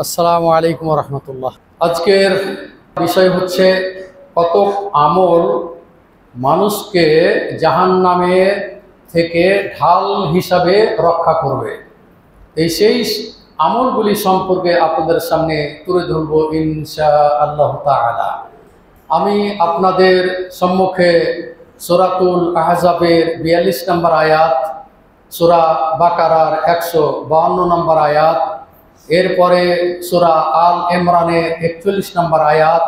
আসসালামু আলাইকুম রহমতুল্লাহ। আজকের বিষয় হচ্ছে কতক আমল মানুষকে জাহান্নামে থেকে ঢাল হিসাবে রক্ষা করবে। সেই আমলগুলি সম্পর্কে আপনাদের সামনে তুলে ধরব ইনশাআল্লাহ তাআলা। আমি আপনাদের সম্মুখে সূরাতুল আহজাবের 42 নম্বর আয়াত, সূরা বাকারার 152 নম্বর আয়াত, এরপরে সূরা আল ইমরানের 41 নম্বর আয়াত,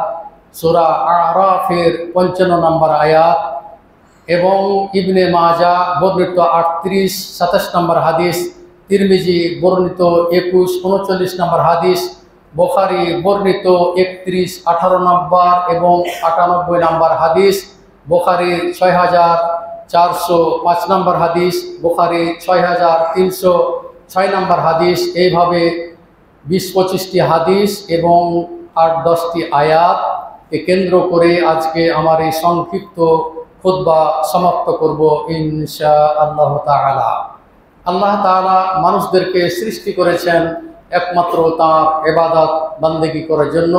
সূরা আরাফের 55 নম্বর আয়াত এবং ইবনে মাজা বর্ণিত 38-27 নম্বর হাদিস, তিরমিজি বর্ণিত 21-39 নম্বর হাদিস, বুখারী বর্ণিত 31-18 নম্বর এবং 98 নম্বর হাদিস, বুখারী 6405 নম্বর হাদিস, বুখারী 6306 নম্বর হাদিস, এইভাবে 20-25টি হাদিস এবং 8-10টি আয়াতকে কেন্দ্র করে আজকে আমার এই সংক্ষিপ্ত খুতবা সমাপ্ত করব ইনশাআল্লাহ তাআলা। আল্লাহ তাআলা মানুষদেরকে সৃষ্টি করেছেন একমাত্র তাঁর ইবাদত বান্দেগি করার জন্য।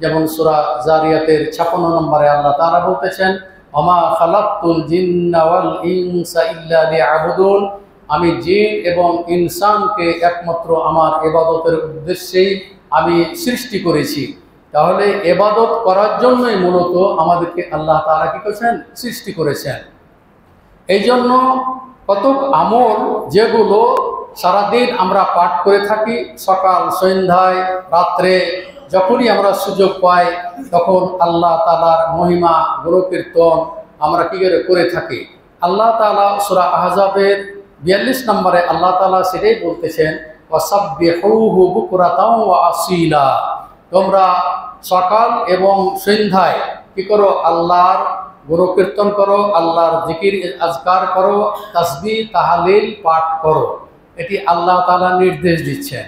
যেমন সূরা জারিয়াতের 56 নম্বরে আল্লাহ তাআলা বলতেছেন, ওমা খালাকতুল জিন্না ওয়াল ইনসা ইল্লা লিয়াবুদুন, আমি জিন এবং ইনসানকে একমাত্র আমার ইবাদতের উদ্দেশ্যেই আমি সৃষ্টি করেছি। তাহলে ইবাদত করার জন্যই মূলত আমাদেরকে আল্লাহ তাআলা কি করেছেন? সৃষ্টি করেছেন। এই জন্য কতক আমল যেগুলো সারাদিন আমরা পাঠ করে থাকি, সকাল সন্ধ্যায় রাত্রে যখনই আমরা সুযোগ পাই তখন আল্লাহ তাআলার মহিমা গুণকীর্তন আমরা কি করে থাকি। আল্লাহ তাআলা সূরা আহজাবের 42 নম্বরে আল্লাহ তাআলা সেটাই বলতেছেন, ওয়াসাব্বিহুহু বুকরাতাও ওয়া আসীলা, তোমরা সকাল এবং সন্ধ্যায় কি করো? আল্লাহর গুণকীর্তন করো, আল্লাহর জিকির আজকার করো, তাসবিহ তাহলিল পাঠ করো। এটি আল্লাহ তাআলা নির্দেশ দিচ্ছেন।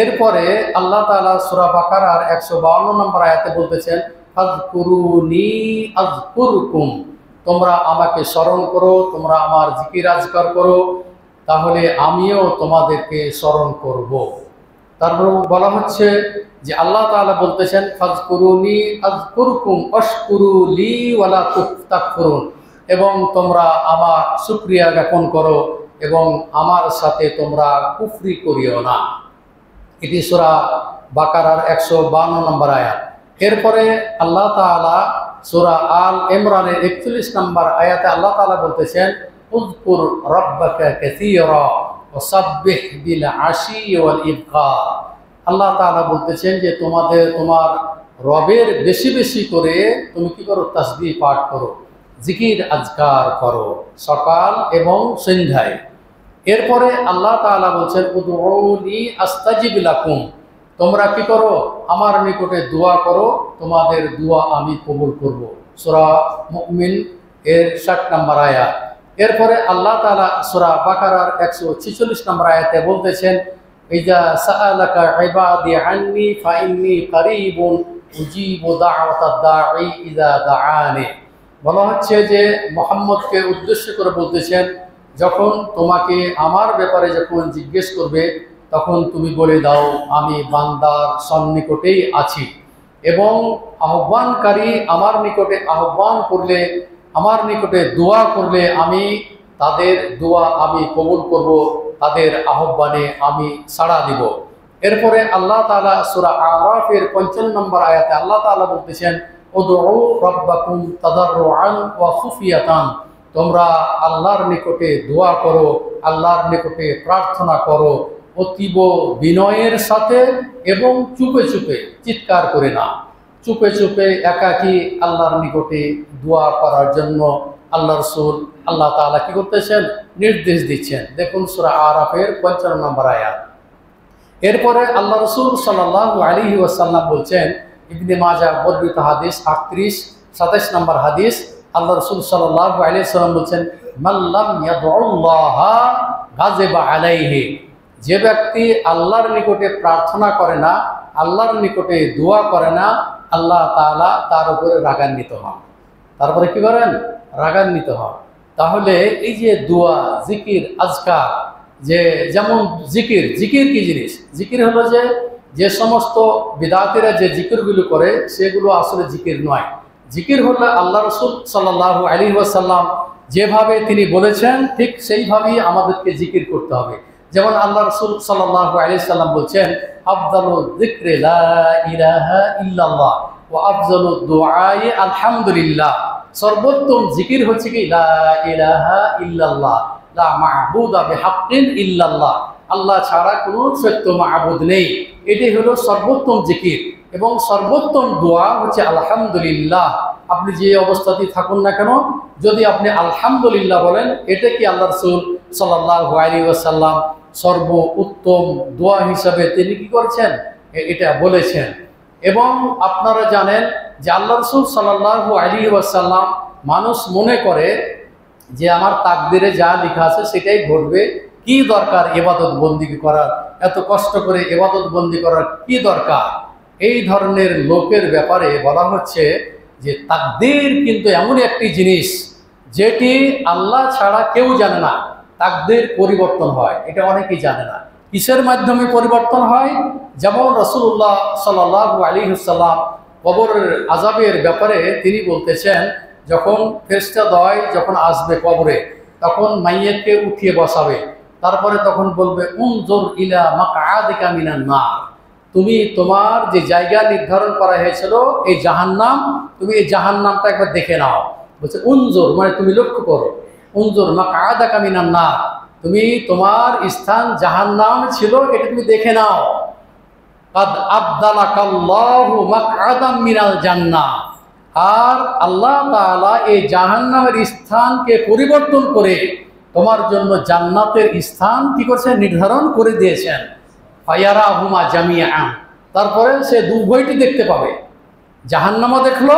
এরপরে আল্লাহ তাআলা সূরা বাকারার 152 নম্বর আয়াতে বলতেছেন, ফাযকুরুনি আযকুরকুম, তোমরা আমাকে স্মরণ করো, তোমরা আমার জিকির আজকার করো, তাহলে আমিও তোমাদেরকে স্মরণ করব। তারপর বলা হচ্ছে যে আল্লাহ তাআলা বলতেছেন, ফাযকুরুনি আযকুরকুম ওয়াশকুরু লি ওয়ালা তাকফুরুন, এবং তোমরা আমার শুকরিয়া জ্ঞাপন করো এবং আমার সাথে তোমরা কুফরি করিও না। এটি সূরা বাকারার 152 নম্বর আয়াত। এরপরে আল্লাহ তাআলা সূরা আল ইমরানের 41 নম্বর আয়াতে আল্লাহ তাআলা বলতেছেন, উযকুর রাব্বাকা কাসীরা ওয়াসাব্বিহ বিল আশি ওয়াল ইবকার। আল্লাহ তাআলা বলতেছেন যে তোমার রবের বেশি বেশি করে তুমি কি করো? তাসবিহ পাঠ করো, জিকির আজকার করো সকাল এবং সন্ধ্যায়। এরপরে আল্লাহ তাআলা বলছেন, উদউনি আস্তাজিব লাকুম, তোমরা কি করো? আমার নিকটে দোয়া করো, তোমাদের দোয়া আমি কবুল করব। সূরা মুমিন এর 60 নম্বর আয়াত। এরপরে আল্লাহ তাআলা সূরা বাকারার 146 নম্বর আয়াতে বলতেছেন, ইজা সাআলাকা ইবাদি আন্নী ফাইন্নী কারীবুন উজিবু দাওয়াতাদ দাঈ ইজা দাআনি। বলা হচ্ছে যে মুহাম্মদকে উদ্দেশ্য করে বলতেছেন, যখন তোমাকে আমার ব্যাপারে যখন জিজ্ঞেস করবে তখন তুমি বলে দাও আমি বান্দার সন্নিকটেই আছি, এবং আহ্বানকারী আমার নিকটে আহ্বান করলে, আমার নিকটে দোয়া করলে আমি তাদের দোয়া আমি কবুল করব, তাদের আহ্বানে আমি সাড়া দিব। এরপরে আল্লাহ তাআলা সূরা আরাফের 55 নম্বর আয়াতে আল্লাহ তাআলা বলতেছেন, উদউ রাব্বাকুম তাদাররুআন ওয়া খুফিয়াতান, তোমরা আল্লাহর নিকটে দোয়া করো, আল্লাহর নিকটে প্রার্থনা করো অতীব বিনয়ের সাথে এবং চুপে চুপে, চিৎকার করে না, চুপে চুপে একাকী আল্লাহর নিকটে দোয়া করার জন্য আল্লাহ রাসূল আল্লাহ তাআলা কি করতেছেন? নির্দেশ দিচ্ছেন। দেখুন সূরা আরাফের 55 নম্বর আয়াত। এরপরে আল্লাহ রাসূল সাল্লাল্লাহু আলাইহি ওয়াসাল্লাম বলছেন, ইবনে মাজাহ বর্ণিত হাদিস 38-27 নম্বর হাদিস, আল্লাহ রাসূল সাল্লাল্লাহু আলাইহি ওয়াসাল্লাম বলছেন, মাল্লাম ইয়াদউল্লাহা গাযিবা আলাইহি, যে ব্যক্তি আল্লাহর নিকটে প্রার্থনা করে না, আল্লাহর নিকটে দোয়া করে না, আল্লাহ তাআলা তার উপরে রাগান্বিত হন। তারপরে কি করেন? রাগান্বিত হন। তাহলে এই যে দোয়া, জিকির, আজকার, যে যেমন জিকির কি জিনিস? জিকির হলো যে যে সমস্ত বিদআতীরা যে জিকিরগুলো করে সেগুলো আসলে জিকির নয়। জিকির হলো আল্লাহ রসুল সাল্লাল্লাহু আলাইহি ওয়াসাল্লাম যেভাবে তিনি বলেছেন ঠিক সেইভাবেই আমাদেরকে জিকির করতে হবে। যেমন আল্লাহ রসুল সাল্লাল্লাহু আলাইহি ওয়াসাল্লাম বলছেন, আফদালু যিকরি লা ইলাহা ইল্লাল্লাহ ওয়া আফজালু দুআই আলহামদুলিল্লাহ। সর্বোত্তম জিকির হচ্ছে কি লা ইলাহা ইল্লাল্লাহ, লা মা'বুদা বিহাক্কিন ইল্লাল্লাহ, আল্লাহ ছাড়া কোনো সত্য মা'বুদ নেই। এটি হলো সর্বোত্তম জিকির। এবং সর্বোত্তম দোয়া হচ্ছে আলহামদুলিল্লাহ। আপনি যে অবস্থাতেই থাকুন না কেন, যদি আপনি আলহামদুলিল্লাহ বলেন, এটা কি আল্লাহ রাসূল সাল্লাল্লাহু আলাইহি ওয়াসাল্লাম সর্ব উত্তম দোয়া হিসাবে তিনি কি করেছেন, এটা বলেছেন। এবং আপনারা জানেন যে আল্লাহ রাসূল সাল্লাল্লাহু আলাইহি ওয়াসাল্লাম, মানুষ মনে করে যে আমার তাকদিরে যা লেখা আছে সেটাই ঘটবে, কি দরকার ইবাদত বন্দিগি করার, এত কষ্ট করে ইবাদত বন্দি করার কি দরকার। এই ধরনের লোকের ব্যাপারে বলা হচ্ছে যে তাকদীর কিন্তু এমন একটি জিনিস যেটি আল্লাহ ছাড়া কেউ জানে না। তাকদীর পরিবর্তন হয়, এটা অনেকেই জানে না। কিসের মাধ্যমে পরিবর্তন হয়? যেমন রাসূলুল্লাহ সাল্লাল্লাহু আলাইহি ওয়াসাল্লাম কবরের আযাবের ব্যাপারে তিনি বলতেছেন, যখন ফেরেশতাদ্বয় যখন আসবে কবরে, তখন মাইয়্যিতকে উঠিয়ে বসাবে, তারপরে তখন বলবে উনজুর ইলা মাকআদিকা মিনান নার, তুমি তোমার যে জায়গা নির্ধারণ করা হয়েছিল এই জাহান্নাম, তুমি এই জাহান্নামটা একবার দেখে নাও। বলছে উনজুর মানে তুমি লক্ষ্য করো, উনজুর মাকআদাকা মিনান নার, তুমি তোমার স্থান জাহান্নাম ছিল এটা তুমি দেখে নাও। কাদ আবদালাকাল্লাহু মাকআদাম মিনাল জান্নাহ, আর আল্লাহ তাআলা এই জাহান্নামের স্থানকে পরিবর্তন করে তোমার জন্য জান্নাতের স্থান কি করছে, নির্ধারণ করে দিয়েছেন। ফায়ারাহুমা জামিআন, তারপরে সে দুভয়টি দেখতে পাবে, জাহান্নামও দেখলো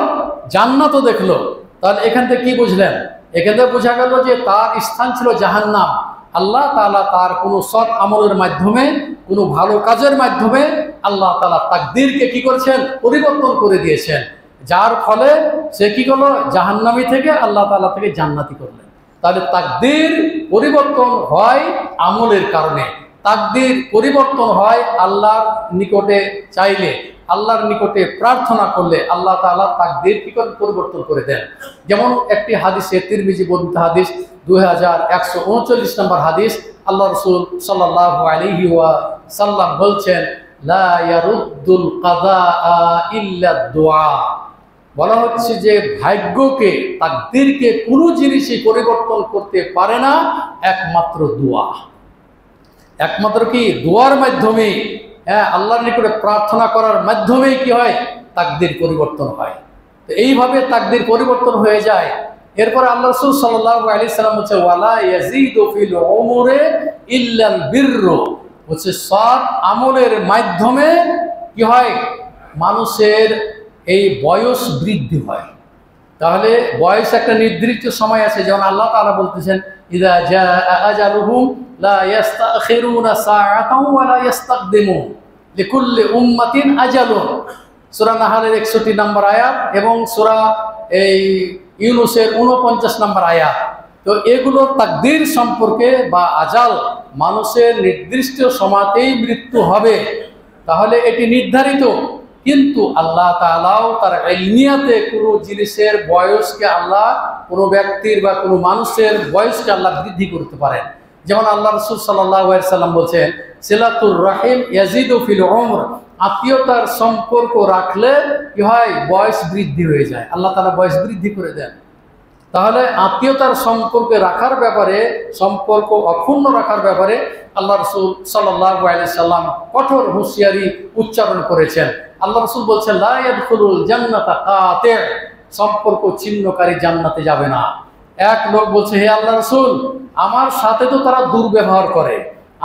জান্নাতও দেখলো। তাহলে এখান থেকে কি বুঝলেন? এখান থেকে বোঝা গেল যে তার স্থান ছিল জাহান্নাম। আল্লাহ তাআলা তার কোনো সৎ আমলের মাধ্যমে, কোনো ভালো কাজের মাধ্যমে আল্লাহ তাআলা তাকদীরকে কি করেছেন, পরিবর্তন করে দিয়েছেন, যার ফলে সে কি করলো, জাহান্নামী থেকে আল্লাহ তাআলা থেকে জান্নাতি করলেন। তাহলে তাকদীর পরিবর্তন হয় আমলের কারণে, তাকদীর পরিবর্তন হয় আল্লাহর নিকটে চাইলে, আল্লাহর নিকটে প্রার্থনা করলে আল্লাহ তাআলা তাকদীর কি করে পরিবর্তন করে দেন। যেমন একটি হাদিসে, তিরমিজি বর্ণিত হাদিস 2139 নম্বর হাদিস, আল্লাহ রাসূল সাল্লাল্লাহু আলাইহি ওয়াসাল্লাম বলছেন, লা ইয়ারুদ্দুল কাযা ইল্লা দুআ। বলা হচ্ছে যে ভাগ্যকে, তাকদীরকে কোনো জিনিসই পরিবর্তন করতে পারে না একমাত্র দোয়া। একমাত্র কি দোয়ার মাধ্যমে, আল্লাহর নিকটে প্রার্থনা করার মাধ্যমেই কি হয়, তাকদীর পরিবর্তন হয়। তো এইভাবে তাকদীর পরিবর্তন হয়ে যায়। এরপর আল্লাহ রাসূল সাল্লাল্লাহু আলাইহি সাল্লাম বলছে, ওয়ালা ইয়াজিদু ফিল উমুরি ইল্লাল বিরর, বলছে সৎ আমলের মাধ্যমে কি হয়, মানুষের এই বয়স বৃদ্ধি হয়। তাহলে বয়স একটা নির্দিষ্ট সময় আছে, যেমন আল্লাহ তাআলা বলতেছেন, ইযা জাআ আজালুহুম লা ইস্তাখিরুনা সাআতাও ওয়া লা ইস্তাকদিমুন লিকুল্লি উম্মাতিন আজালুন। সূরা নাহলের 61 নম্বর আয়াত এবং সূরা এই ইউনূসের 49 নম্বর আয়াত। তো এগুলো তাকদীর সম্পর্কে বা আজাল, মানুষের নির্দিষ্ট সময়তেই মৃত্যু হবে, তাহলে এটি নির্ধারিত। কিন্তু আল্লাহ তাআলাও তার ইলমিয়াতে কোনো জিনিসের বয়সকে, আল্লাহ কোনো ব্যক্তির বা কোনো মানুষের বয়সকে আল্লাহ বৃদ্ধি করতে পারেন। যেমন আল্লাহ রাসূল সাল্লাল্লাহু আলাইহি সাল্লাম বলছেন, সিলাতুর রাহিম ইয়াজিদু ফিল উমর, আত্মীয়তার সম্পর্ক রাখলে কি হয়, বয়স বৃদ্ধি হয়ে যায়, আল্লাহ তাআলা বয়স বৃদ্ধি করে দেন। তাহলে আত্মীয়তার সম্পর্কে রাখার ব্যাপারে, সম্পর্ক অক্ষুণ্ণ রাখার ব্যাপারে আল্লাহ রাসূল সাল্লাল্লাহু আলাইহি সাল্লাম কঠোর হুঁশিয়ারি উচ্চারণ করেছেন। আল্লাহ রাসূল বলছেন, লা ইয়াদখুলুল জান্নাতা কাতি', সম্পর্ক ছিন্নকারী জান্নাতে যাবে না। এক লোক বলছে, হে আল্লাহ রাসূল, আমার সাথে তো তারা দুর্ব্যবহার করে,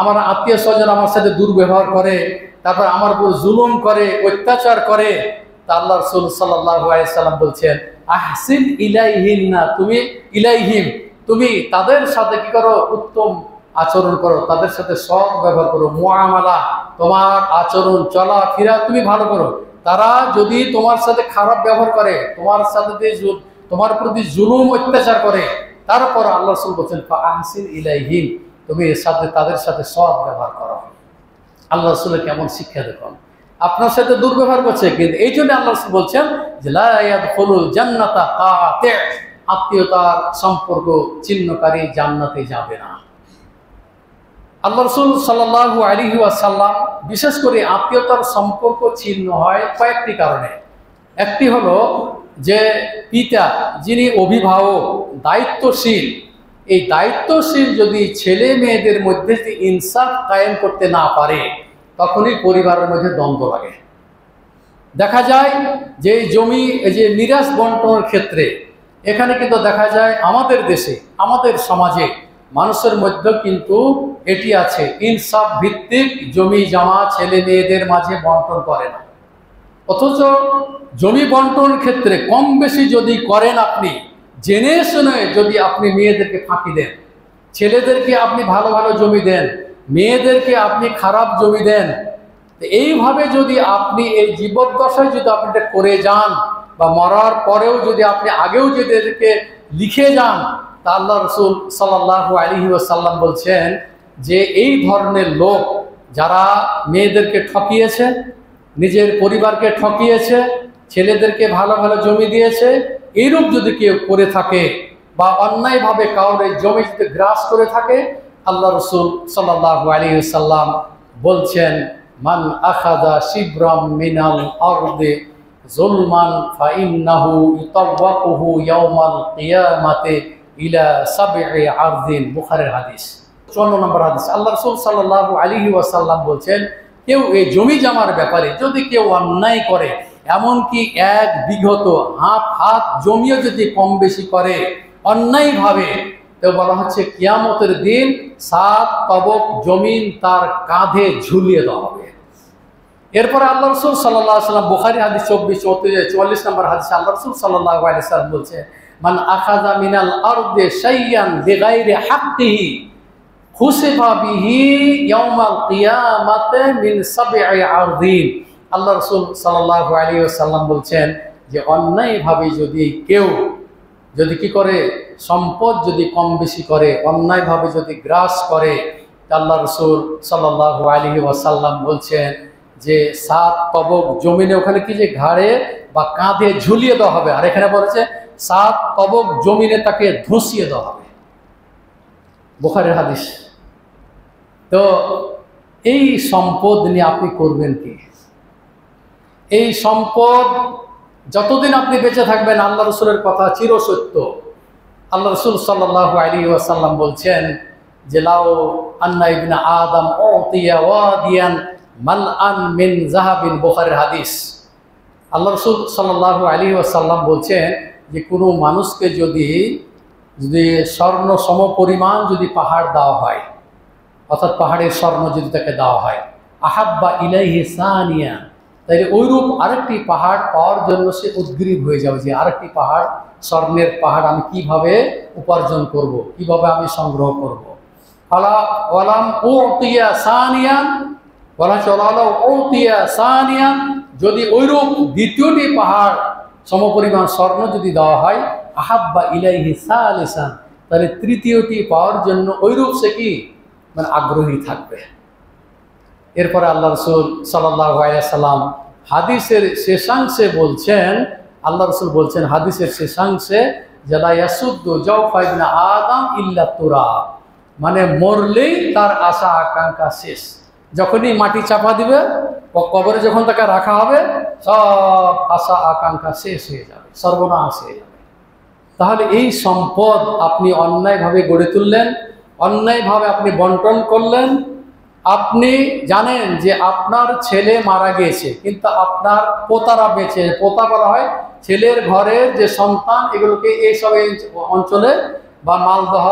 আমার আত্মীয় স্বজন আমার সাথে দুর্ব্যবহার করে, তারপর আমার উপর জুলুম করে, অত্যাচার করে। তা আল্লাহ রাসূল সাল্লাল্লাহু আলাইহি সাল্লাম বলছেন, আহসিন ইলাইহিন্না, তুমি তাদের সাথে কি করো, উত্তম আচরণ করো, তাদের সাথে সৎ ব্যবহার করো, মুআমালা, তোমার আচরণ চলাফেরা তুমি ভালো করো। তারা যদি তোমার সাথে খারাপ ব্যবহার করে, তোমার সাথে তোমার প্রতি জুলুম অত্যাচার করে, তারপর আল্লাহ রাসূল বলেন ফাআহসিন ইলাইহিম, তুমি তাদের সাথে সৎ ব্যবহার করো। আল্লাহ রাসূলের কেমন শিক্ষা দেখুন। আপনার সাথে দুর্ব্যবহার করছে। কিন্তু এই জন্য আল্লাহ রাসূল বলছেন যে লা ইয়াদখুলুল জান্নাতা কাতি', আত্মীয়তার সম্পর্ক ছিন্নকারী জান্নাতে যাবে না। আল্লাহ রাসূল সাল্লাল্লাহু আলাইহি ওয়াসাল্লাম বিশেষ করে আত্মীয়তার সম্পর্ক ছিন্ন হয় কয়েকটি কারণে। একটি হলো যে পিতা যিনি অভিভাবক, দায়িত্বশীল, এই দায়িত্বশীল যদি ছেলে মেয়েদের মধ্যে যদি ইনসাফ কায়েম করতে না পারে, তখনই পরিবারের মধ্যে দ্বন্দ্ব লাগে। দেখা যায় যে জমি, যে মিরাস বন্টনের ক্ষেত্রে এখানে কিন্তু দেখা যায় আমাদের দেশে, আমাদের সমাজে মানুষের মধ্যে কিন্তু এটি আছে, ইনসাফ ভিত্তিক জমি জমা ছেলে মেয়েদের মাঝে বন্টন করে না। অথচ জমি বন্টন ক্ষেত্রে কম বেশি যদি করেন, আপনি জেনে শুনে যদি আপনি মেয়েদেরকে ফাঁকি দেন, ছেলেদেরকে আপনি ভালো ভালো জমি দেন, মেয়েদেরকে আপনি খারাপ জমি দেন, এইভাবে যদি আপনি এই জীবদ্দশায় যদি আপনি এটা করে যান, বা মরার পরেও যদি আপনি আগেও যদি এদেরকে লিখে যান, তা আল্লাহ রাসূল সাল্লাল্লাহু আলাইহি ওয়াসাল্লাম বলছেন যে এই ধরনের লোক যারা মেয়েদেরকে ঠকিয়েছে, নিজের পরিবারকে ঠকিয়েছে, ছেলেদেরকে ভালো ভালো জমি দিয়েছে, এইরূপ যদি কেউ করে থাকে বা অন্যায়ভাবে কাউরে জমি যদি গ্রাস করে থাকে, আল্লাহ রাসূল সাল্লাল্লাহু আলাইহি ওয়াসাল্লাম বলছেন মান আখাযা শিবরাম মিনাল আরদি যুলমান ফাইন্নাহু ইতাওয়াকুহু ইয়াওমাল কিয়ামাতি ইলা সাবঈ আরদিন। বুখারীর হাদিস, 54 নম্বর হাদিস। আল্লাহ রাসূল সাল্লাল্লাহু আলাইহি ওয়াসাল্লাম বলছেন কেউ এই জমি জমার ব্যাপারে যদি কেউ অন্যায় করে, এমনকি এক বিঘত হাত জমিও যদি কম বেশি করে অন্যায়ভাবে, তো বলা হচ্ছে কিয়ামতের দিন 7 তবক জমিন তার কাঁধে ঝুলিয়ে দেওয়া হবে। এরপরে আল্লাহ রাসূল সাল্লাল্লাহু আলাইহি ওয়াসাল্লাম, বুখারী হাদিস 44 নম্বর হাদিস, আল্লাহ রাসূল সাল্লাল্লাহু আলাইহি ওয়াসাল্লাম বলছে মান আখাযা মিনাল আরদি শাইয়ান বিগাইরি হাক্কিহি খুসিফা বিহি ইয়াউমাল কিয়ামাতি মিন সাবঈ আরদিন। আল্লাহ রাসূল সাল্লাল্লাহু আলাইহি ওয়াসাল্লাম বলছেন যে অন্যায়ভাবে যদি কেউ যদি কি করে, সম্পদ যদি কম বেশি করে, অন্যায়ভাবে যদি গ্রাস করে, আল্লাহ রাসূল সাল্লাল্লাহু আলাইহি ওয়াসাল্লাম বলছেন যে 7 তবক জমিনে ওখানে কি যে ঘাড়ে বা কাঁধে ঝুলিয়ে দেওয়া হবে, আর এখানে বলেছে 7 তবক জমিনে তাকে ধসিয়ে দেওয়া হবে। বুখারীর হাদিস। তো এই সম্পদ নিয়ে আপনি করবেন কি? এই সম্পদ যতদিন আপনি বেঁচে থাকবেন, আল্লাহ রাসূলের কথা চিরসত্য। আল্লাহ রাসূল সাল্লাল্লাহু আলাইহি ওয়াসাল্লাম বলছেন যে লাউ আন্না ইবনা আদম উতিয়া ওয়াদিয়ান মালআন মিন যাহাবিন। বুখারীর হাদিস। আল্লাহ রাসূল সাল্লাল্লাহু আলাইহি ওয়াসাল্লাম বলছেন যে কোনো মানুষকে যদি স্বর্ণ সমপরিমাণ যদি পাহাড় দেওয়া হয়, অর্থাৎ পাহাড়ের স্বর্ণ যদি তাকে দেওয়া হয়, আহাব্বা ইলাইহি সানিয়া, তাইলে ওইরূপ আরেকটি পাহাড় পাওয়ার জন্য সে উদ্গ্রীব হয়ে যাবে যে আরেকটি পাহাড়, স্বর্ণের পাহাড় আমি কিভাবে উপার্জন করব, কিভাবে আমি সংগ্রহ করব। আলা ওয়ালাম উতিয়া সানিয়ান, বলা চলালো উতিয়া সানিয়ান, যদি ওইরূপ দ্বিতীয়টি পাহাড় সমপরিমাণ স্বর্ণ যদি দেওয়া হয়, আহাব্বা ইলাইহি সালিসান, তাহলে তৃতীয়টি পাওয়ার জন্য ওইরূপ সে কি মানে আগ্রহী থাকবে। এরপরে আল্লাহ রাসূল সাল্লাল্লাহু আলাইহি ওয়াসাল্লাম হাদিসের শেষাংশে বলছেন, আল্লাহ রাসূল বলছেন হাদিসের শেষাংশে যে লা ইয়াসুদ্দু জাওফা ইবনে আদম ইল্লা তুরাব, মানে মরলেই তার আশা আকাঙ্ক্ষা শেষ। যখনই মাটি চাপা দিবে, কবরে যখন তাকে রাখা হবে, সব আশা আকাঙ্ক্ষা শেষ হয়ে যাবে, সর্বনাশ হয়ে যাবে। তাহলে এই সম্পদ আপনি অন্যায়ভাবে গড়ে তুললেন, অন্যায়ভাবে আপনি বন্টন করলেন। আপনি জানেন যে আপনার ছেলে মারা গিয়েছে, কিন্তু আপনার পোতারা বেঁচে, পোতা বলা হয় ছেলের ঘরের যে সন্তান, এগুলোকে এইসব অঞ্চলে বা মালদহ,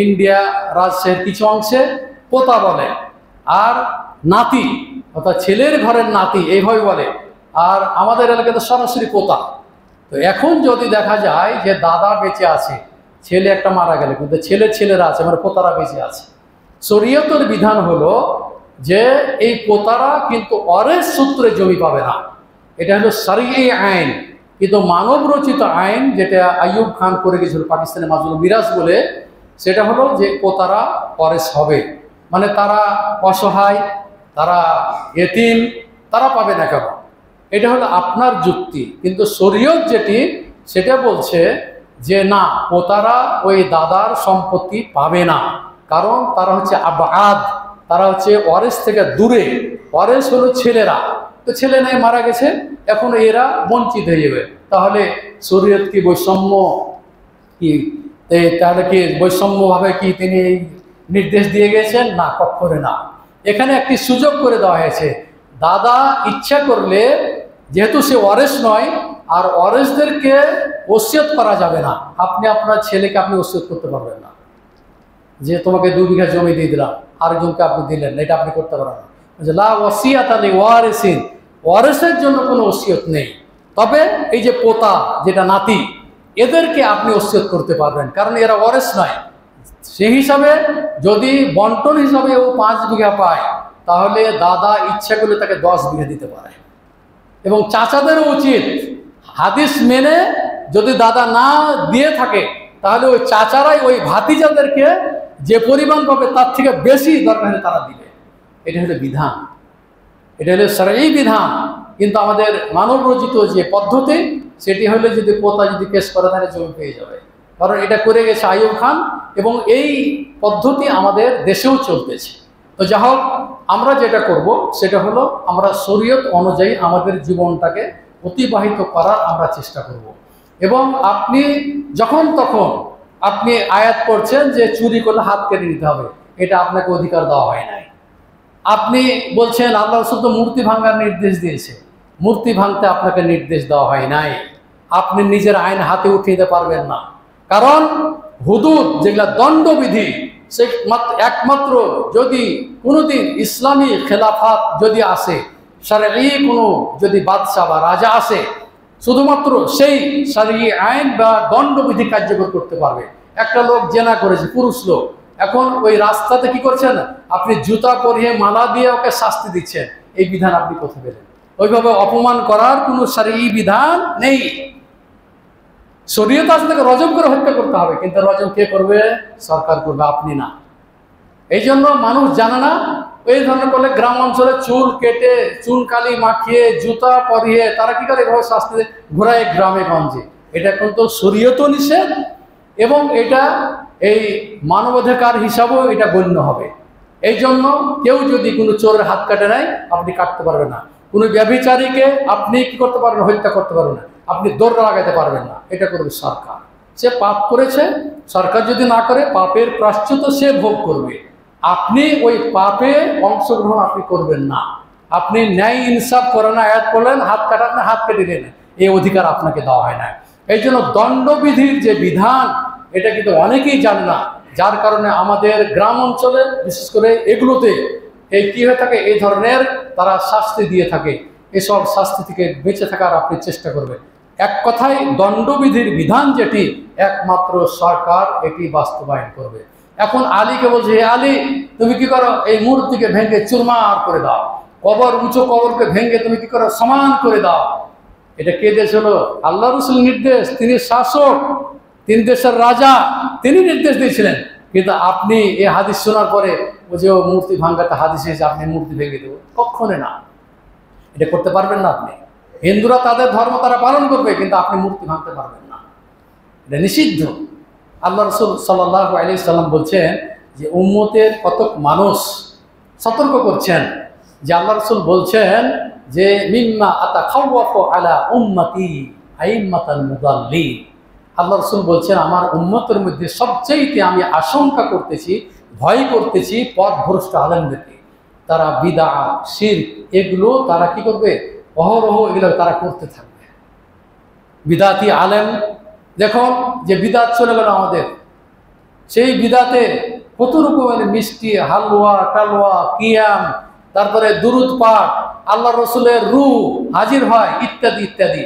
ইন্ডিয়া, রাজশাহীর কিছু অংশে পোতা বলে, আর নাতি অর্থাৎ ছেলের ঘরের নাতি এইভাবে বলে, আর আমাদের এলাকাতে সরাসরি পোতা। তো এখন যদি দেখা যায় যে দাদা বেঁচে আছে, ছেলে একটা মারা গেলে, কিন্তু ছেলেরা আছে, মানে পোতারা বেঁচে আছে, শরীয়তের বিধান হলো যে এই পোতারা কিন্তু অরেস সূত্রে জমি পাবে না। এটা হলো শরঈ আইন। কিন্তু মানব রচিত আইন, যেটা আইয়ুব খান করে গেছিল পাকিস্তানে মাজলুম মিরাজ বলে, সেটা হলো যে পোতারা অরেস হবে, মানে তারা অসহায়, তারা এতিম, তারা পাবে না কেন? এটা হলো আপনার যুক্তি, কিন্তু শরীয়ত যেটি সেটা বলছে যে না, পোতারা ওই দাদার সম্পত্তি পাবে না, কারণ তারা হচ্ছে আবাদ, তারা হচ্ছে ওয়ারিস থেকে দূরে। ওয়ারিস হলো ছেলেরা, তো ছেলে নেই মারা গেছে, এখন এরা বঞ্চিত হয়ে যাবে। তাহলে শরীয়ত কি বৈষম্য কি? তাহলে কি বৈষম্যভাবে কি তিনি নির্দেশ দিয়ে গেছেন? না, কখনো না। এখানে একটি সুযোগ করে দেওয়া হয়েছে, দাদা ইচ্ছা করলে, যেহেতু সে ওয়ারিস নয়, আর ওয়ারিসদেরকে ওসিয়ত করা যাবে না। আপনি আপনার ছেলেকে আপনি ওসিয়ত করতে পারবেন না যে তোমাকে 2 বিঘা জমি দিয়ে দিলাম, আরেকজনকে আপনি দিলেন, এটা আপনি করতে পারেন না। লা ওয়াসিয়াতা লিওয়ারিসিন, ওয়ারিসের জন্য কোনো ওসিয়ত নেই। তবে এই যে পোতা, যেটা নাতি, এদেরকে আপনি ওসিয়ত করতে পারবেন, কারণ এরা ওয়ারিস নয়। সেই হিসাবে যদি বন্টন হিসাবে ও 5 বিঘা পায়, তাহলে দাদা ইচ্ছা করলে তাকে 10 বিঘা দিতে পারে। এবং চাচাদেরও উচিত হাদিস মেনে, যদি দাদা না দিয়ে থাকে, তাহলে ওই চাচারাই ওই ভাতিজাদেরকে যে পরিমাণ পাবে তার থেকে বেশি দরকার হলে তারা দিবে। এটা হলো বিধান, এটা হলো শরঈ বিধান। কিন্তু আমাদের মানব রচিত যে পদ্ধতি, সেটি হলে যদি পোতা যদি কেস করে তাহলে জমি পেয়ে যাবে, কারণ এটা করে গেছে আইয়ুব খান, এবং এই পদ্ধতি আমাদের দেশেও চলতেছে। তো যা হোক, আমরা যেটা করব সেটা হলো আমরা শরীয়ত অনুযায়ী আমাদের জীবনটাকে অতিবাহিত করার আমরা চেষ্টা করব। এবং আপনি যখন তখন আপনি আয়াত করছেন যে চুরি করলে হাত কেটে নিতে হবে, এটা আপনাকে অধিকার দেওয়া হয় নাই। আপনি বলছেন আল্লাহ রাসূল তো মূর্তি ভাঙার নির্দেশ দিয়েছে, মূর্তি ভাঙতে আপনাকে নির্দেশ দেওয়া হয় নাই। আপনি নিজের আইন হাতে উঠিয়ে দিতে পারবেন না, কারণ হুদুদ যেগুলা দণ্ডবিধি, সে একমাত্র যদি কোনোদিন ইসলামী খেলাফত যদি আসে, শরঈ কোনো যদি বাদশাহ বা রাজা আসে, শুধুমাত্র সেই শরঈ আইন বা দণ্ডবিধি কার্যকর করতে পারবে। একটা লোক জেনা করেছে, পুরুষ লোক, এখন ওই রাস্তাতে কি করছেন? আপনি জুতা পরিয়ে মালা দিয়ে ওকে শাস্তি দিচ্ছেন। এই বিধান আপনি কোথায় পেলেন? ওইভাবে অপমান করার কোনো শরঈ বিধান নেই। শরীয়ত আসলে রজম করে হত্যা করতে হবে, কিন্তু রজম কে করবে? সরকার করবে, আপনি না। এই জন্য মানুষ জানে না। এই ধরনের করলে গ্রাম অঞ্চলে চুল কেটে, চুন কালি মাখিয়ে, জুতা পরিয়ে তারা কি করে? এভাবে শাস্তি ঘোরায় গ্রামে গঞ্জে। এটা কিন্তু শরীয়তও নিষেধ, এবং এটা এই মানবাধিকার হিসাবেও এটা গণ্য হবে। এই জন্য কেউ যদি কোনো চোরের হাত কাটে নেয়, আপনি কাটতে পারবেন না। কোনো ব্যভিচারীকে আপনি কি করতে পারবেন? হত্যা করতে পারবেন না, আপনি দৌড় লাগাতে পারবেন না। এটা করবে সরকার। সে পাপ করেছে, সরকার যদি না করে, পাপের প্রায়শ্চিত্ত সে ভোগ করবে। আপনি ওই পাপে অংশগ্রহণ আপনি করবেন না। আপনি ন্যায় ইনসাফ করেন না, আয়াত করলেন, হাত কাটান না, হাত কেটে দিলেন, এই অধিকার আপনাকে দেওয়া হয় না। এই জন্য দণ্ডবিধির যে বিধান, এটা কিন্তু অনেকেই জানে না, যার কারণে আমাদের গ্রাম অঞ্চলে বিশেষ করে এগুলোতে এই কী হয়ে থাকে, এই ধরনের তারা শাস্তি দিয়ে থাকে। এসব শাস্তি থেকে বেঁচে থাকার আপনি চেষ্টা করবেন। এক কথায় দণ্ডবিধির বিধান যেটি, একমাত্র সরকার এটি বাস্তবায়ন করবে। এখন আলীকে বলছে, হে আলী, তুমি কি করো? এই মূর্তিকে ভেঙে চুরমার করে দাও, কবর, উঁচু কবরকে ভেঙে তুমি কি করো? সমান করে দাও। এটা কে দিয়েছিল? আল্লাহ রাসূল নির্দেশ। তিনি শাসক, তিনি দেশের রাজা, তিনি নির্দেশ দিয়েছিলেন। কিন্তু আপনি এই হাদিস শোনার পরে যে মূর্তি ভাঙ্গাটা হাদিস এসে আপনি মূর্তি ভেঙে দেবো, কখনো না। এটা করতে পারবেন না আপনি। হিন্দুরা তাদের ধর্ম তারা পালন করবে, কিন্তু আপনি মূর্তি ভাঙতে পারবেন না, এটা নিষিদ্ধ। আল্লাহ রাসূল সাল্লাল্লাহু আলাইহি সাল্লাম বলছেন যে উম্মতের কতক মানুষ সতর্ক করছেন, যে আল্লাহ রাসূল বলছেন যে মিম্মা আতাখাওয়াফু আলা উম্মতি আইম্মাতাল মুদাল্লিন। আল্লাহ রাসূল বলছেন আমার উম্মতের মধ্যে সবচেয়ে আমি আশঙ্কা করতেছি, ভয় করতেছি পথভ্রষ্ট আলেমদেরকে। তারা বিদআত, শিরক, এগুলো তারা কি করবে? অহরহ এগুলো তারা করতে থাকবে। বিদাতি আলেম, দেখুন যে বিদাত চলে গেল আমাদের, সেই বিদাতে কত রকমের মিষ্টি, হালুয়া টালুয়া, কিয়াম, তারপরে দুরুদ পাঠ, আল্লাহ রসুলের রূহ হাজির হয়, ইত্যাদি ইত্যাদি।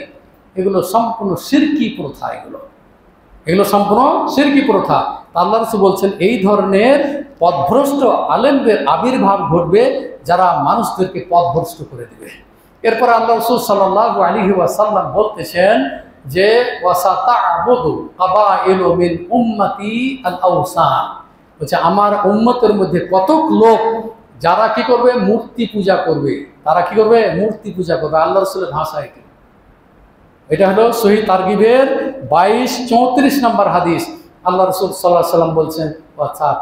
এগুলো সম্পূর্ণ শিরকি প্রথা। এগুলো সম্পূর্ণ শিরকি প্রথা। আল্লাহ রসুল বলছেন এই ধরনের পথভ্রষ্ট আলেমদের আবির্ভাব ঘটবে, যারা মানুষদেরকে পথভ্রষ্ট করে দেবে। এরপর আল্লাহ রসুল সাল্লাল্লাহু আলাইহি ওয়াসাল্লাম বলতেছেন যে ওয়াসাতা'বুদু কাবাইলু মিন উম্মতি আল আওসান, বলছে আমার উম্মতের মধ্যে কতক লোক যারা কি করবে মূর্তি পূজা করবে, তারা কি করবে মূর্তি পূজা করবে। আল্লাহ রাসূলের ভাষা এটা হলো সহিহ তারগিবের 22-34 নম্বর হাদিস। আল্লাহ রাসূল সাল্লাল্লাহু আলাইহি ওয়াসাল্লাম বলছেন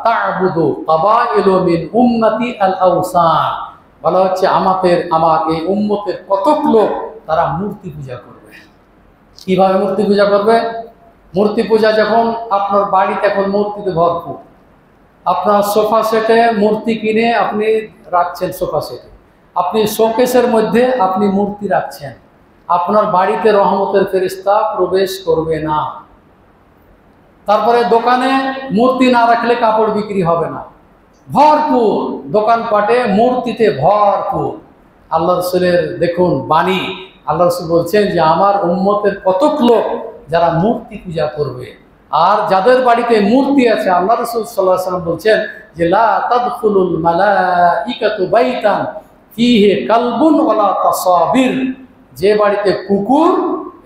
তা'বুদু কাবাইলু মিন উম্মতি আল আওসান, বলা হচ্ছে আমার এই উম্মতের কতক লোক তারা মূর্তি পূজা করবে। কিভাবে মূর্তি পূজা করবে? মূর্তি পূজা যখন আপনার বাড়িতে এখন মূর্তিতে ভরপুর, আপনার সোফা সেটে মূর্তি কিনে আপনি রাখছেন, সোফা সেটে আপনি শোকেসের মধ্যে আপনি মূর্তি রাখছেন, আপনার বাড়িতে রহমতের ফেরেশতা প্রবেশ করবে না। তারপরে দোকানে মূর্তি না রাখলে কাপড় বিক্রি হবে না, ভরপুর দোকানপাটে মূর্তিতে ভরপুর। আল্লাহ রাসূলের দেখুন বাণী, আল্লাহ রাসূল বলছেন যে আমার উম্মতের কতক লোক যারা মূর্তি পূজা করবে। আর যাদের বাড়িতে মূর্তি আছে, আল্লাহ রাসূল সাল্লাল্লাহু আলাইহি ওয়াসাল্লাম বলছেন যে লা তাদখুলুল মালাইকাতু বাইতান ফীহি কালবুন ওয়ালা তাসাবির, যে বাড়িতে কুকুর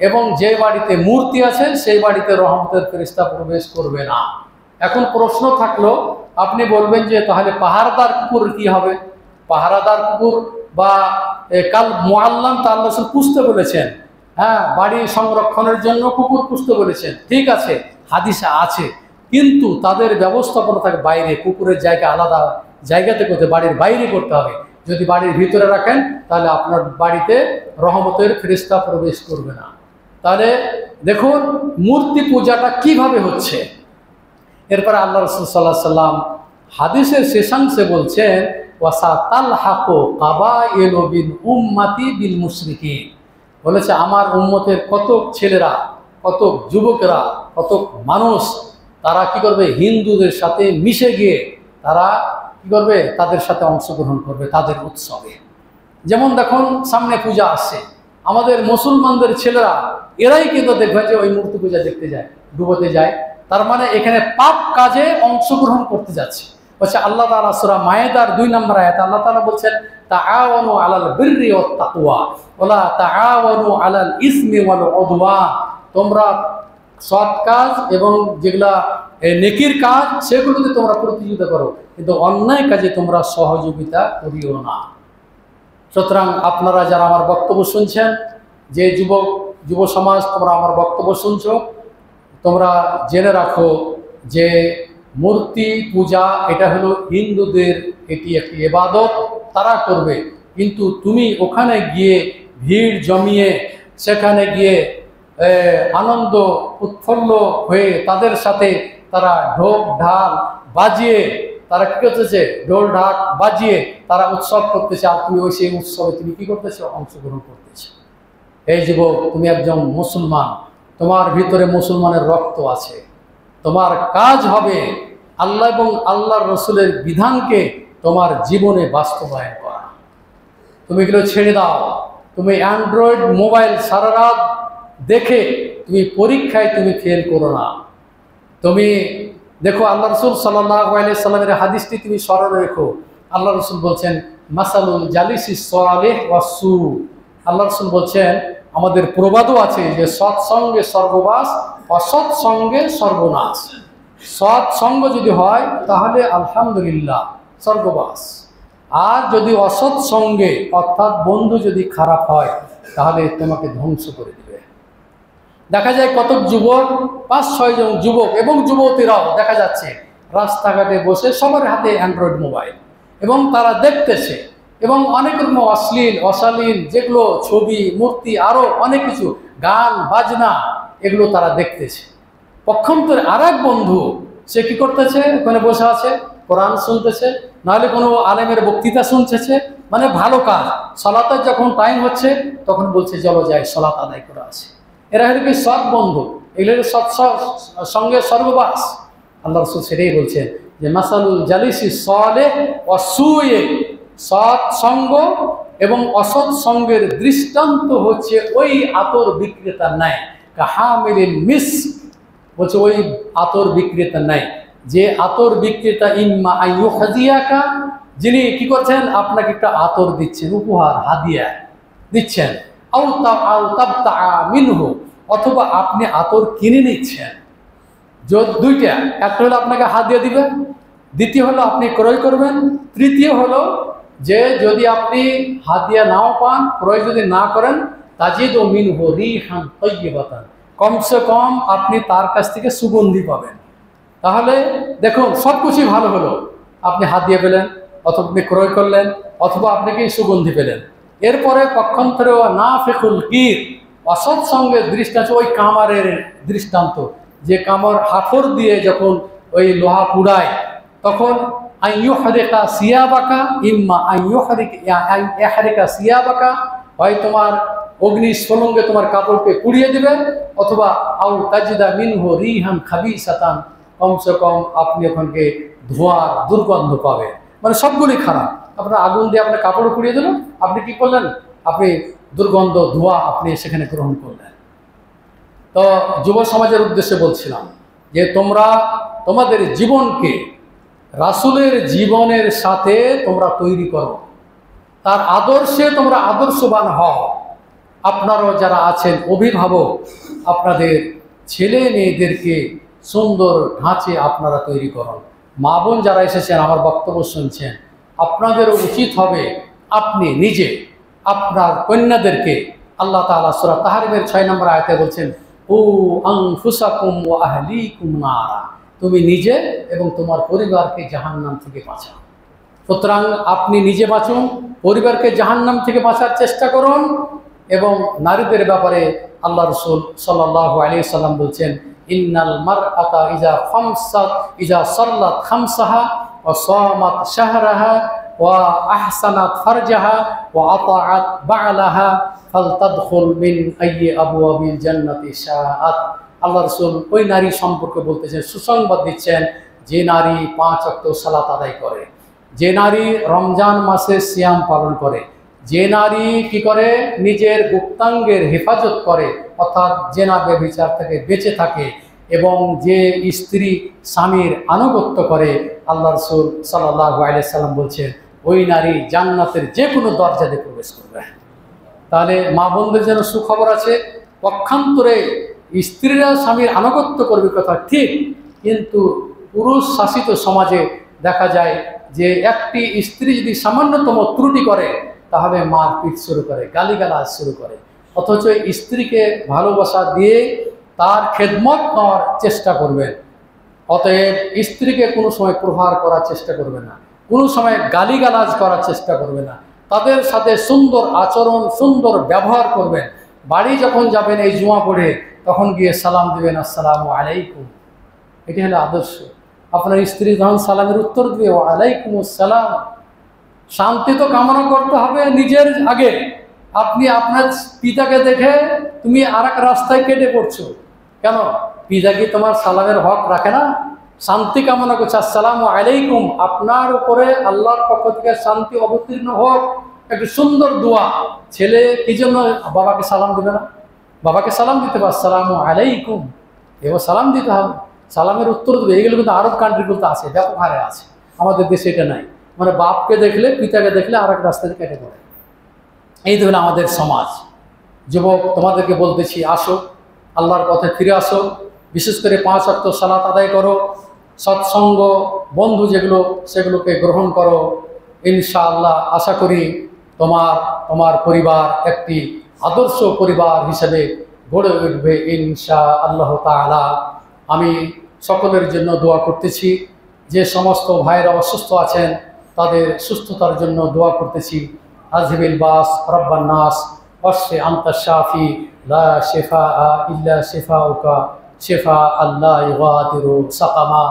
এবং যে বাড়িতে মূর্তি আছে সেই বাড়িতে রহমতের ফেরেশতা প্রবেশ করবে না। এখন প্রশ্ন থাকলো, আপনি বলবেন যে তাহলে পাহারাদার কুকুর কি হবে? পাহারাদার কুকুর বা কাল মুআল্লাম তা আল্লাহ রাসূল পুষতে বলেছেন, হ্যাঁ, বাড়ি সংরক্ষণের জন্য কুকুর পুষতে বলেছেন, ঠিক আছে, হাদিসে আছে, কিন্তু তাদের ব্যবস্থাপনা থাকে বাইরে, কুকুরের জায়গা আলাদা জায়গাতে করতে, বাড়ির বাইরে করতে হবে। যদি বাড়ির ভিতরে রাখেন তাহলে আপনার বাড়িতে রহমতের ফেরেশতা প্রবেশ করবে না। তাহলে দেখুন মূর্তি পূজাটা কিভাবে হচ্ছে। এরপরে আল্লাহ রাসূল সাল্লাল্লাহু আলাইহি ওয়াসাল্লাম হাদিসের শেষাংশে বলছেন ওয়াসাতালহাকু কাবাইলু বিল উম্মতি বিল মুশরিকিন, বলেছে আমার উম্মতের কতক ছেলেরা, কতক যুবকেরা, কতক মানুষ তারা কি করবে হিন্দুদের সাথে মিশে গিয়ে তারা কি করবে তাদের সাথে অংশগ্রহণ করবে তাদের উৎসবে। যেমন দেখুন সামনে পূজা আসছে, আমাদের মুসলমানদের ছেলেরা এরাই কিন্তু দেখবেন যে ওই মূর্তি পূজা দেখতে যায়, ডুবোতে যায়, তার মানে এখানে পাপ কাজে অংশগ্রহণ করতে যাচ্ছে। বলছে আল্লাহ তাআলা সূরা মায়েদার 2 নম্বর আয়াতে আল্লাহ তাআলা বলছেন তাআওয়ানু আলাল বিররি ওয়াত তাকওয়া ওয়ালা তাআওয়ানু আলাল ইসমি ওয়াল উদওয়ান, তোমরা সৎ কাজ এবং যেগুলা নেকির কাজ সেগুলোতে তোমরা প্রতিযোগিতা করো, কিন্তু অন্যায় কাজে তোমরা সহযোগিতা করিও না। সুতরাং আপনারা যারা আমার বক্তব্য শুনছেন, যে যুব সমাজ তোমরা আমার বক্তব্য শুনছো, তোমরা জেনে রাখো যে মূর্তি পূজা এটা হলো হিন্দুদের, এটি একটি ইবাদত, তারা করবে, কিন্তু তুমি ওখানে গিয়ে ভিড় জমিয়ে সেখানে গিয়ে আনন্দ উৎফুল্ল হয়ে তাদের সাথে তারা ঢোল ঢাল বাজিয়ে তারা কি করতেছে, ঢোল ঢাক বাজিয়ে তারা উৎসব করতেছে, আর তুমি ওই সেই উৎসবে তুমি কি করতেছো, অংশগ্রহণ করতেছো। এই যুবক, তুমি একজন মুসলমান, তোমার ভিতরে মুসলমানের রক্ত আছে, তোমার কাজ হবে আল্লাহ এবং আল্লাহর রাসূলের বিধানকে তোমার জীবনে বাস্তবায়ন করা। তুমি এগুলো ছেড়ে দাও। তুমি অ্যান্ড্রয়েড মোবাইল সারা রাত দেখে তুমি পরীক্ষায় তুমি ফেল করো না। তুমি দেখো আল্লাহ রাসূল সাল্লাল্লাহু আলাইহি সাল্লামের হাদিসটি তুমি স্মরণে রেখো। আল্লাহ রাসূল বলছেন মাসালুল জালিসিস সালিহ ওয়াসু, আল্লাহ রাসূল বলছেন, আমাদের প্রবাদও আছে যে সৎসঙ্গে স্বর্গবাস, অসৎ সঙ্গে সর্বনাশ। সৎসঙ্গ যদি হয় তাহলে আলহামদুলিল্লাহ স্বর্গবাস, আর যদি অসৎ সঙ্গে অর্থাৎ বন্ধু যদি খারাপ হয় তাহলে তোমাকে ধ্বংস করে দিবে। দেখা যায় কতক যুবক, 5-6 জন যুবক এবং যুবতীরাও দেখা যাচ্ছে রাস্তাঘাটে বসে সবার হাতে অ্যান্ড্রয়েড মোবাইল, এবং তারা দেখতেছে এবং অনেক রকম অশ্লীল যেগুলো ছবি মূর্তি আরও অনেক কিছু গান বাজনা এগুলো তারা দেখতেছে। পক্ষান্তরে আর এক বন্ধু সে কি করতেছে, ওখানে বসে আছে কোরআন শুনতেছে, নাহলে কোনো আলেমের বক্তৃতা শুনতেছে, মানে ভালো কাজ। সালাতের যখন টাইম হচ্ছে তখন বলছে চলো যাই সালাত আদায় করা আছে। এরা হলো কি সৎ বন্ধু, এগুলো সৎ সঙ্গে সর্ববাস। আল্লাহ রাসূল সেটাই বলছেন যে মাসালুল জালিসি সালেহ ওয়া সুয়ে, সৎ সঙ্গ এবং অসৎ সঙ্গের দৃষ্টান্ত হচ্ছে ওই আতর বিক্রেতার ন্যায়, কাহামিলিল মিস্ক, বলছে ওই আতর বিক্রেতার ন্যায়, যে আতর বিক্রেতা ইম্মা আইয়ুহাদিয়াকা, যিনি কি করছেন আপনাকে একটা আতর দিচ্ছেন, উপহার হাদিয়া দিচ্ছেন, আও তাবতা মিনহু, অথবা আপনি আতর কিনে নিচ্ছেন। দুইটা, একটা হলো আপনাকে হাদিয়া দিবে, দ্বিতীয় হলো আপনি ক্রয় করবেন। তৃতীয় হলো যে যদি আপনি হাদিয়া নাও পান, ক্রয় যদি না করেন, তাজিদু মিনহু রিহান তাইয়্যিবাতান, কমসে কম আপনি তার কাছ থেকে সুগন্ধি পাবেন। তাহলে দেখুন সব কিছুই ভালো হলো, আপনি হাদিয়া পেলেন, অথবা আপনি ক্রয় করলেন, অথবা আপনি কি সুগন্ধি পেলেন। এরপরে পক্ষান্তরে নাফিকুল গীর, অসৎ সঙ্গের দৃষ্টান্ত, ওই কামারের দৃষ্টান্ত, যে কামার হাফর দিয়ে যখন ওই লোহা পুড়ায় তখন আইয়ুহরিকা সিয়াবাকা ইম্মা আইয়ুহরিকা সিয়াবাকা, হয় তোমার অগ্নি স্ফলঙ্গে তোমার কাপড়কে পুড়িয়ে দেবে, অথবা আউ তাজিদা মিনহু রিহান খাবিসাতান, কমসে কম আপনি ওখানকে ধোঁয়ার দুর্গন্ধ পাবেন। মানে সবগুলি খারাপ। আপনার আগুন দিয়ে আপনার কাপড় পুড়িয়ে দিল, আপনি কি করলেন? আপনি দুর্গন্ধ ধোঁয়া আপনি সেখানে গ্রহণ করলেন। তো যুব সমাজের উদ্দেশ্যে বলছিলাম যে তোমরা তোমাদের জীবনকে রাসূলের জীবনের সাথে তোমরা তৈরি করো, তার আদর্শে তোমরা আদর্শবান হও। আপনারাও যারা আছেন অভিভাবক, আপনাদের ছেলে মেয়েদেরকে সুন্দর ঢাঁচে আপনারা তৈরি করুন। মা বোন যারা এসেছেন আমার বক্তব্য শুনছেন, আপনাদেরও উচিত হবে আপনি নিজে আপনার কন্যাদেরকে, আল্লাহ তাআলা সূরা তাহরিমের 6 নম্বর আয়াতে বলছেন, ও আনফুসাকুম ওয়া আহলিকুম নারা, তুমি নিজে এবং তোমার পরিবারকে জাহান্নাম থেকে বাঁচাও। সুতরাং আপনি নিজে বাঁচুন, পরিবারকে জাহান্নাম থেকে বাঁচার চেষ্টা করুন। এবং নারীদের ব্যাপারে আল্লাহ রাসূল সাল্লাল্লাহু আলাইহি সাল্লাম বলছেন, ইন্নাল মারআতা ইজা সাল্লাত খামসাহা ওয়া সামাত শাহরাহা ওয়া আহসানাত ফারজাহা ওয়া আতাআত বা'লাহা ফালতাদখুল মিন আইয়ি আবওয়াবিল জান্নাতি শাআত। আল্লাহ রাসূল ওই নারী সম্পর্কে বলতেছেন, সুসংবাদ দিচ্ছেন, যে নারী 5 ওয়াক্ত সালাত আদায় করে, যে নারী রমজান মাসে সিয়াম পালন করে, যে নারী কি করে নিজের গুপ্তাঙ্গের হেফাজত করে, অর্থাৎ জেনা ব্যভিচার থেকে বেঁচে থাকে, এবং যে স্ত্রী স্বামীর আনুগত্য করে, আল্লাহ রাসূল সাল্লাল্লাহু আলাইহি সাল্লাম বলছেন ওই নারী জান্নাতের যে কোনো দরজা দিয়ে প্রবেশ করবে। তাহলে মা বোনদের যেন সুখবর আছে। পক্ষান্তরে স্ত্রীরা স্বামীর আনুগত্য করবে কথা ঠিক, কিন্তু পুরুষ শাসিত সমাজে দেখা যায় যে একটি স্ত্রী যদি সামান্যতম ত্রুটি করে তাহলে মারপিট শুরু করে, গালিগালাজ শুরু করে। অথচ স্ত্রীকে ভালোবাসা দিয়ে তার খেদমত নেওয়ার চেষ্টা করবেন। অতএব স্ত্রীকে কোনো সময় প্রহার করার চেষ্টা করবে না, কোনো সময় গালিগালাজ করার চেষ্টা করবে না, তাদের সাথে সুন্দর আচরণ, সুন্দর ব্যবহার করবেন। বাড়ি যখন যাবেন এই জুমা পড়ে, তখন গিয়ে সালাম দিবেন, আসসালামু আলাইকুম। এটি হলো আদর্শ। আপনার স্ত্রী যখন সালামের উত্তর দিবে, ওয়া আলাইকুম আসসালাম। শান্তি তো কামনা করতে হবে নিজের আগে। আপনি আপনার পিতাকে দেখে তুমি আর এক রাস্তায় কেটে পড়ছো কেন? পিতা কি তোমার সালামের হক রাখে না? শান্তি কামনা করছে, আসসালামু আলাইকুম, আপনার উপরে আল্লাহর পক্ষ থেকে শান্তি অবতীর্ণ হোক, একটু সুন্দর দোয়া। ছেলে কি জন্য বাবাকে সালাম দিবে না? বাবাকে সালাম দিতে হবে, আসসালামু আলাইকুম, এবার সালাম দিতে হবে, সালামের উত্তর দেবে। এগুলো কিন্তু আরব কান্ট্রিগুলোতে আছে, ব্যাপক হারে আছে, আমাদের দেশে এটা নাই। মানে বাপকে দেখলে, পিতাকে দেখলে আর এক রাস্তায় কেটে পড়ে। এই ধরনের আমাদের সমাজ। যুবক, তোমাদেরকে বলতেছি, আসো আল্লাহর পথে ফিরে আসো। বিশেষ করে 5 ওয়াক্ত সালাত আদায় করো, সৎসঙ্গ বন্ধু যেগুলো সেগুলোকে গ্রহণ করো। ইনশাআল্লাহ আশা করি তোমার পরিবার একটি আদর্শ পরিবার হিসেবে গড়ে উঠবে ইনশাআল্লাহ তাআলা। আমি সকলের জন্য দোয়া করতেছি। যে সমস্ত ভাইয়েরা অসুস্থ আছেন তাদের সুস্থতার জন্য দোয়া করতেছি। আযহিবিল বাস রব্বান নাস ওয়াশফি আনতা শাফি লা শিফা ইল্লা শিফাউকা শিফা আল্লাহ ইগাদিরু সাকামা।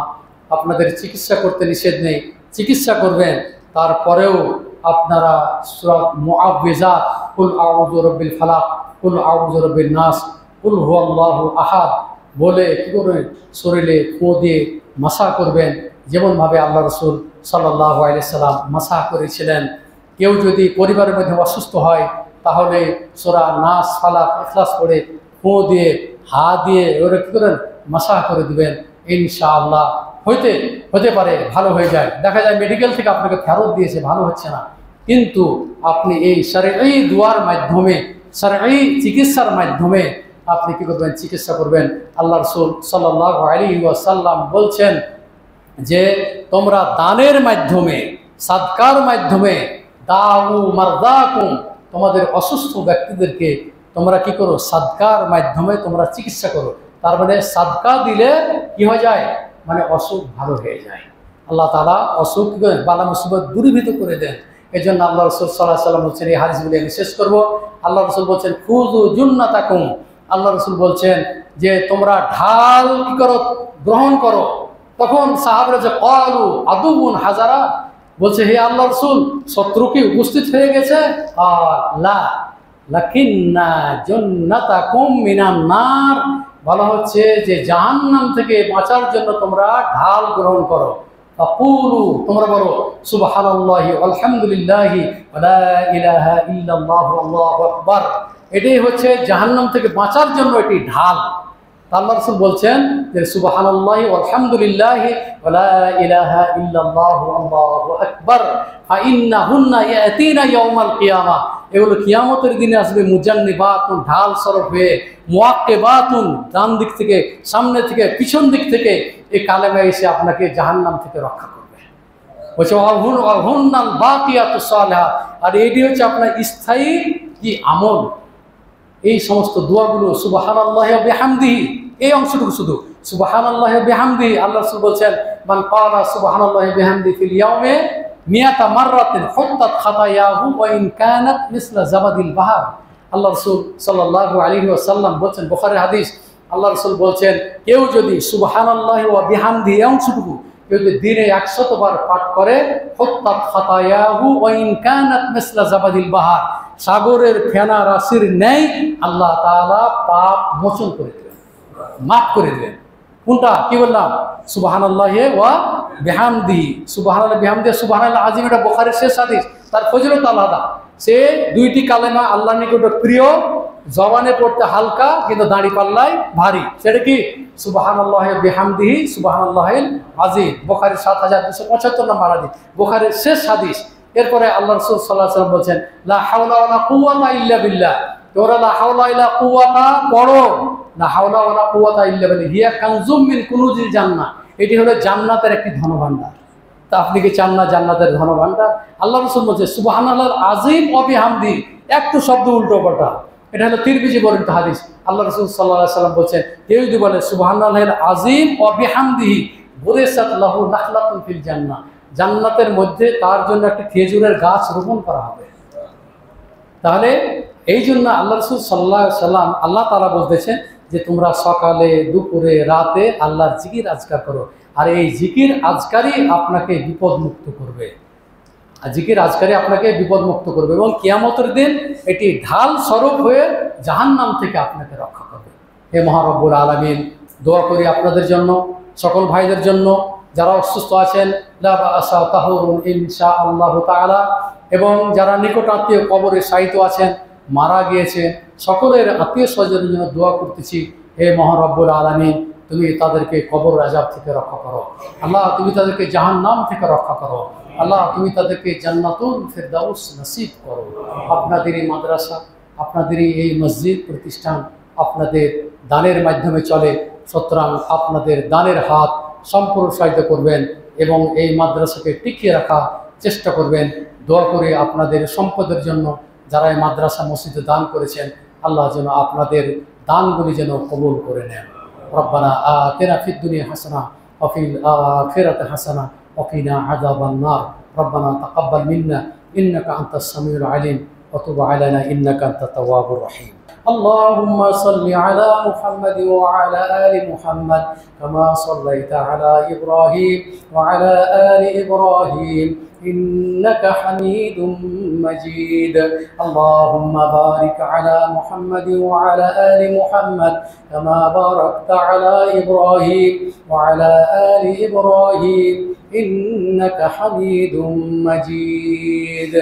আপনাদের চিকিৎসা করতে নিষেধ নেই, চিকিৎসা করবেন। তারপরেও আপনারা সূরা মুআউযিজাত, কুল আউযু বিরাব্বিল ফালাক, কুল আউযু বিরাব্বিন নাস, কুল হুয়াল্লাহু আহাদ বলে কী করবেন? শরীরে ফু দিয়ে মাসা করবেন, যেমনভাবে আল্লাহ রাসূল সাল্লাল্লাহু আলাইহি সাল্লাম মাসা করেছিলেন। কেউ যদি পরিবারের মধ্যে অসুস্থ হয় তাহলে সূরা নাস, ফালাক, ইখলাস পড়ে ফু দিয়ে, হা দিয়ে ওরা কী করেন? মাসা করে দিবেন। ইনশাআল্লাহ হতে পারে ভালো হয়ে যায়। দেখা যায় মেডিকেল থেকে আপনাকে ফেরত দিয়েছে, ভালো হচ্ছে না, কিন্তু আপনি এই শরঈ দুয়ার মাধ্যমে, শরঈ চিকিৎসার মাধ্যমে আপনি কী করবেন? চিকিৎসা করবেন। আল্লাহ রাসূল সাল্লাল্লাহু আলাইহি ওয়াসাল্লাম বলছেন, যে তোমরা দানের মাধ্যমে, সাদকার মাধ্যমে, দাউ মারদাকুম, তোমাদের অসুস্থ ব্যক্তিদেরকে তোমরা কি করো, সাদকার মাধ্যমে তোমরা চিকিৎসা করো। তার মানে সাদকা দিলে কি হয়ে যায়, মানে অসুখ ভালো হয়ে যায়। আল্লাহ তাআলা অসুখ বালা মুসিবত দূরীভূত করে দেন। এই জন্য আল্লাহ রসুল সাল্লাল্লাহু আলাইহি ওয়াসাল্লাম বলছেন, এই হাদিসগুলি আমি শেষ করবো। আল্লাহ রসুল বলছেন খুযু জুন্নাতাকুম, আল্লাহ রসুল বলছেন যে তোমরা ঢাল কি করো, গ্রহণ করো। তখন সাহাবারা যে ক্বালু আদুবুন হাজারা, বলছে হে আল্লাহ রসুল, শত্রু কি উপস্থিত হয়ে গেছে? আর লা লাকিন্না জান্নাতাকুম মিনান নার, বলা হচ্ছে যে জাহান্নাম থেকে বাঁচার জন্য তোমরা ঢাল গ্রহণ করো। ফাকুলু, তোমরা বলো সুবহানাল্লাহি আলহামদুলিল্লাহি ওয়া লা ইলাহা ইল্লাল্লাহু আল্লাহু আকবার। এটাই হচ্ছে জাহান্নাম থেকে বাঁচার জন্য এটি ঢাল। আল্লাহ রাসূল বলছেন যে সুবহানাল্লাহি আলহামদুলিল্লাহি ওয়া লা ইলাহা ইল্লাল্লাহু আল্লাহু আকবার ফাইন্নাহুন্না ইয়াতিনা ইয়াউমাল কিয়ামা, এগুলো কিয়ামতের দিনে আসবে মুজান্নিবাতুন, ঢাল স্বরূপ হয়ে, মুআক্কিবাতুন, ডান দিক থেকে, সামনে থেকে, পিছন দিক থেকে এই কালেমা এসে আপনাকে জাহান্নাম থেকে রক্ষা করবে। বলছে ওয়াহুন্নাল বাকিয়াতুস সালিহাত, আর এটি হচ্ছে আপনার স্থায়ী কি আমল। এই সমস্ত দোয়াগুলো সুবহানাল্লাহি ওয়া বিহামদিহি, এই অংশটুকু শুধু সুবহানাল্লাহি ওয়া বিহামদিহি, আল্লাহ রাসূল বলছেন মান ক্বালা সুবহানাল্লাহি ওয়া বিহামদিহি ফিল ইয়াউমি মিয়াতা মাররাতিন হুত্তাত খাতায়াহু ওয়া ইন কানাত মিসলা জাবাদিল বাহর। আল্লাহ রাসূল সাল্লাল্লাহু আলাইহি ওয়াসাল্লাম বলছেন, বুখারীর হাদিস, আল্লাহ রাসূল বলছেন কেউ যদি সুবহানাল্লাহি ওয়া বিহামদিহি এই অংশটুকু কেউ যদি দিনে 100 বার পাঠ করে, হুত্তাত খাতায়াহু ওয়া ইন কানাত মিসলা জাবাদিল বাহর, সাগরের ফেনা রাশির ন্যায় আল্লাহ তাআলা পাপ মোচন করে দেবেন, মাফ করে দেবেন। কোনটা কি বললাম? সুবহানাল্লাহি ওয়া বিহামদিহি, সুবহানাল্লাহি বিহামদিহি, সুবহানাল্লাহ আযীম, এটা বুখারীর শেষ হাদিস, তার ফজিলত আলাদা। সে দুইটি কালেমা আল্লাহর নিকট প্রিয়, জবানে পড়তে হালকা কিন্তু দাড়ি পাল্লায় ভারী। সেটা কি? সুবহানাল্লাহি ওয়া বিহামদিহি সুবহানাল্লাহিল আযীম, বুখারীর 7275 নম্বর হাদিস, বুখারীর শেষ হাদিস। এরপরে আল্লাহ রাসূল সাল্লাল্লাহু আলাইহি ওয়াসাল্লাম বলেন লা হাওলা ওয়ালা কুওয়াতা ইল্লা বিল্লাহ, তোমরা লা হাওলা ইল্লা কুওয়াতা পড়ো, লা হাওলা ওয়ালা কুওয়াতা ইল্লা বিল্লাহ, হিয়া কানজুম মিন কুনুজিল জান্নাহ, এটি হলো জান্নাতের একটি ধনভাণ্ডার। তা আপনি কি চান না জান্নাতের ধনভাণ্ডার? আল্লাহ রাসূল বলেন সুবহানাল্লাহিল আযীম ওয়া বিহামদিহি, একটু শব্দ উল্টো পাল্টা, এটা হলো তিরমিজি বর্ণিত হাদিস। আল্লাহ রাসূল সাল্লাল্লাহু আলাইহি ওয়াসাল্লাম বলেন কেউ যদি বলে সুবহানাল্লাহিল আযীম ওয়া বিহামদিহি বুরিসাত লাহু নাখলাতুন ফিল জান্নাহ, জান্নাতের মধ্যে তার জন্য একটা খেজুরের গাছ রোপণ করা হবে। তাহলে এই জন্য আল্লাহ রাসূল সাল্লাল্লাহু আলাইহি ওয়াসাল্লাম, আল্লাহ তাআলা বলতেছেন যে তোমরা সকালে, দুপুরে, রাতে আল্লাহর জিকির আজকার করো, আর এই জিকির আজকারই আপনাকে বিপদ মুক্ত করবে, আর জিকির আজকারই আপনাকে বিপদ মুক্ত করবে এবং কিয়ামতের দিন এটি ঢাল স্বরূপ হয়ে জাহান্নাম থেকে আপনাকে রক্ষা করবে। হে মহারব্বুল আলামিন, দোয়া করি আপনাদের জন্য, সকল ভাইদের জন্য যারা অসুস্থ আছেন, লা বা'সা তাহুরুন ইনশাআল্লাহু তাআলা, এবং যারা নিকট আত্মীয় কবরে শায়িত আছেন, মারা গিয়েছে, সকলের আত্মীয় স্বজনের জন্য দোয়া করতেছি। হে মহারব্বুল আলামিন, তুমি তাদেরকে কবর আযাব থেকে রক্ষা করো। আল্লাহ, তুমি তাদেরকে জাহান্নাম থেকে রক্ষা করো। আল্লাহ, তুমি তাদেরকে জান্নাতুল ফিরদাউস নসিব করো। আপনাদের এই মাদ্রাসা, আপনাদের এই মসজিদ প্রতিষ্ঠান আপনাদের দানের মাধ্যমে চলে, সুতরাং আপনাদের দানের হাত সম্প্রসারিত করবেন এবং এই মাদ্রাসাকে টিকিয়ে রাখার চেষ্টা করবেন। দোয়া করে আপনাদের সম্পদের জন্য যারা এই মাদ্রাসা মসজিদে দান করেছেন, আল্লাহ যেন আপনাদের দানগুলি যেন কবুল করে নেন। রব্বানা আতিনা ফিদ দুনিয়া হাসানা ওয়া ফিল আখিরাতি হাসানা ওয়া কিনা আযাবান নার। রব্বানা তাকাব্বাল মিন্না ইন্নাকা আনতাস সামিউল আলিম ওয়া তুব আলাইনা ইন্নাকা আনতাত তাওয়াবুর রহিম। اللهم صل على محمد وعلى آل محمد كما صليت على إبراهيم وعلى آل إبراهيم إنك حميد مجيد. اللهم بارك على محمد وعلى آل محمد كما باركت على إبراهيم وعلى آل إبراهيم إنك حميد مجيد.